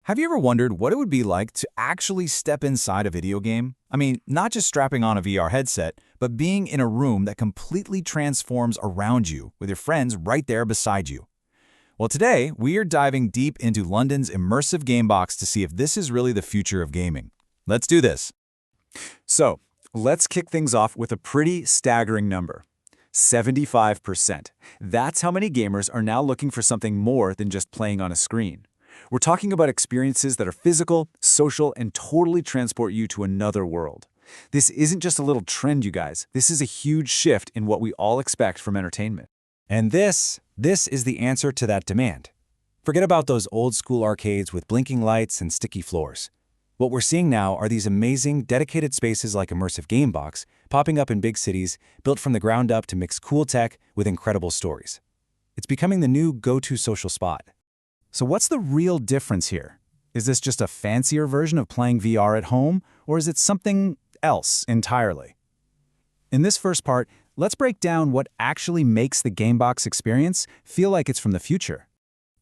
Have you ever wondered what it would be like to actually step inside a video game? I mean, not just strapping on a VR headset, but being in a room that completely transforms around you with your friends right there beside you. Well, today, we are diving deep into London's Immersive Gamebox to see if this is really the future of gaming. Let's do this. So, let's kick things off with a pretty staggering number. 75%. That's how many gamers are now looking for something more than just playing on a screen. We're talking about experiences that are physical, social, and totally transport you to another world. This isn't just a little trend, you guys. This is a huge shift in what we all expect from entertainment. And this is the answer to that demand. Forget about those old-school arcades with blinking lights and sticky floors. What we're seeing now are these amazing, dedicated spaces like Immersive Gamebox, popping up in big cities, built from the ground up to mix cool tech with incredible stories. It's becoming the new go-to social spot. So what's the real difference here? Is this just a fancier version of playing VR at home, or is it something else entirely? In this first part, let's break down what actually makes the Gamebox experience feel like it's from the future.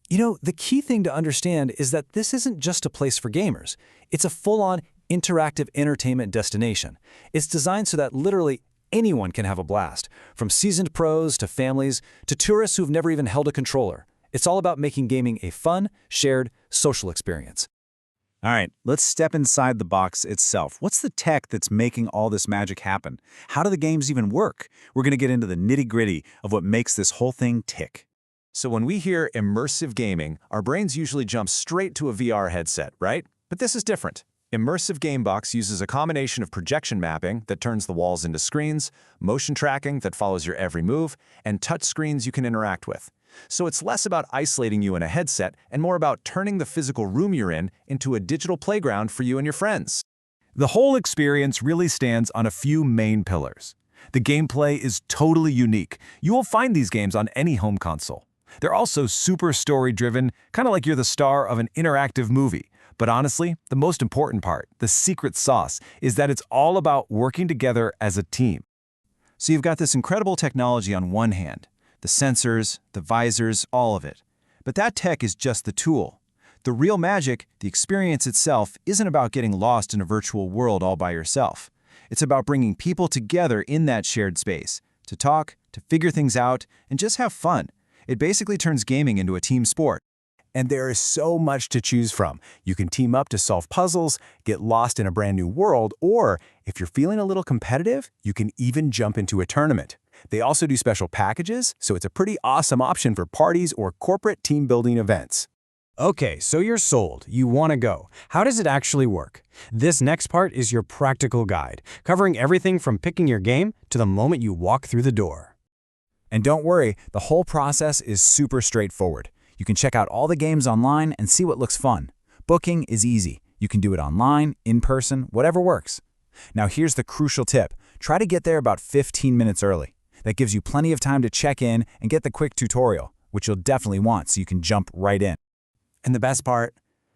You know, the key thing to understand is that this isn't just a place for gamers. It's a full-on interactive entertainment destination. It's designed so that literally anyone can have a blast, from seasoned pros to families to tourists who've never even held a controller. It's all about making gaming a fun, shared, social experience. All right, let's step inside the box itself. What's the tech that's making all this magic happen? How do the games even work? We're going to get into the nitty-gritty of what makes this whole thing tick. So when we hear immersive gaming, our brains usually jump straight to a VR headset, right? But this is different. Immersive Gamebox uses a combination of projection mapping that turns the walls into screens, motion tracking that follows your every move, and touch screens you can interact with. So it's less about isolating you in a headset and more about turning the physical room you're in into a digital playground for you and your friends. The whole experience really stands on a few main pillars. The gameplay is totally unique. You will find these games on any home console. They're also super story-driven, kind of like you're the star of an interactive movie. But honestly, the most important part, the secret sauce, is that it's all about working together as a team. So you've got this incredible technology on one hand, the sensors, the visors, all of it. But that tech is just the tool. The real magic, the experience itself, isn't about getting lost in a virtual world all by yourself. It's about bringing people together in that shared space, to talk, to figure things out, and just have fun. It basically turns gaming into a team sport. And there is so much to choose from. You can team up to solve puzzles, get lost in a brand new world, or if you're feeling a little competitive, you can even jump into a tournament. They also do special packages, so it's a pretty awesome option for parties or corporate team-building events. Okay, so you're sold. You want to go. How does it actually work? This next part is your practical guide, covering everything from picking your game to the moment you walk through the door. And don't worry, the whole process is super straightforward. You can check out all the games online and see what looks fun. Booking is easy. You can do it online, in person, whatever works. Now here's the crucial tip. Try to get there about 15 minutes early. That gives you plenty of time to check in and get the quick tutorial, which you'll definitely want so you can jump right in. And the best part?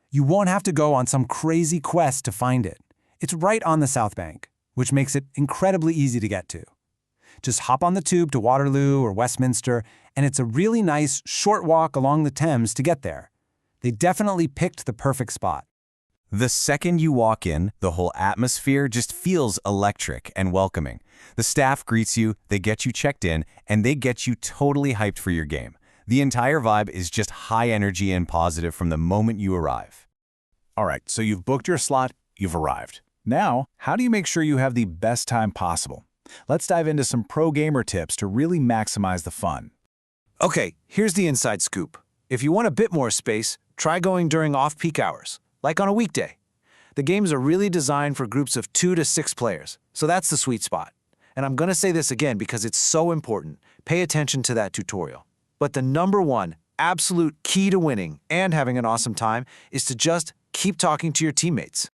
You won't have to go on some crazy quest to find it. It's right on the Southbank, which makes it incredibly easy to get to. Just hop on the tube to Waterloo or Westminster, and it's a really nice, short walk along the Thames to get there. They definitely picked the perfect spot. The second you walk in, the whole atmosphere just feels electric and welcoming. The staff greets you, they get you checked in, and they get you totally hyped for your game. The entire vibe is just high energy and positive from the moment you arrive. All right, so you've booked your slot, you've arrived. Now, how do you make sure you have the best time possible? Let's dive into some pro gamer tips to really maximize the fun. Okay, here's the inside scoop. If you want a bit more space, try going during off-peak hours, like on a weekday. The games are really designed for groups of 2 to 6 players, so that's the sweet spot. And I'm going to say this again because it's so important. Pay attention to that tutorial. But the number one absolute key to winning and having an awesome time is to just keep talking to your teammates.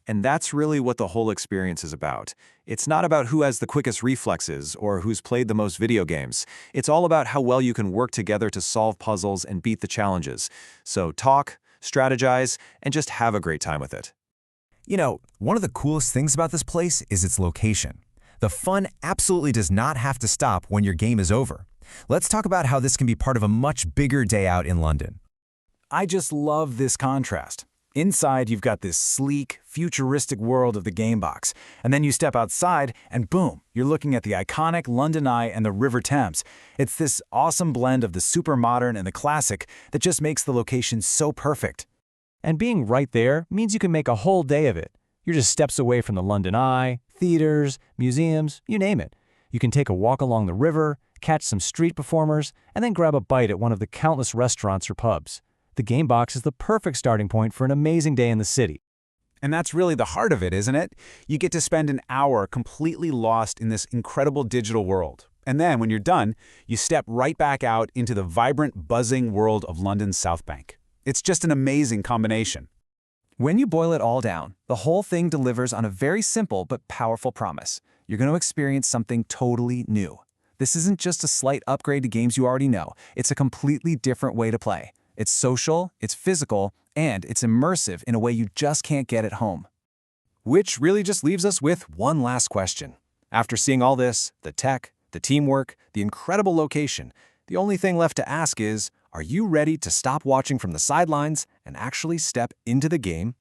And that's really what the whole experience is about. It's not about who has the quickest reflexes or who's played the most video games. It's all about how well you can work together to solve puzzles and beat the challenges. So talk, strategize, and just have a great time with it. You know, one of the coolest things about this place is its location. The fun absolutely does not have to stop when your game is over. Let's talk about how this can be part of a much bigger day out in London. I just love this contrast. Inside, you've got this sleek, futuristic world of the Gamebox, and then you step outside, and boom, you're looking at the iconic London Eye and the River Thames. It's this awesome blend of the super modern and the classic that just makes the location so perfect. And being right there means you can make a whole day of it. You're just steps away from the London Eye, theaters, museums, you name it. You can take a walk along the river, catch some street performers, and then grab a bite at one of the countless restaurants or pubs. The Gamebox is the perfect starting point for an amazing day in the city. And that's really the heart of it, isn't it? You get to spend an hour completely lost in this incredible digital world. And then, when you're done, you step right back out into the vibrant, buzzing world of London's Southbank. It's just an amazing combination. When you boil it all down, the whole thing delivers on a very simple but powerful promise. You're going to experience something totally new. This isn't just a slight upgrade to games you already know. It's a completely different way to play. It's social, it's physical, and it's immersive in a way you just can't get at home. Which really just leaves us with one last question. After seeing all this, the tech, the teamwork, the incredible location, the only thing left to ask is, are you ready to stop watching from the sidelines and actually step into the game?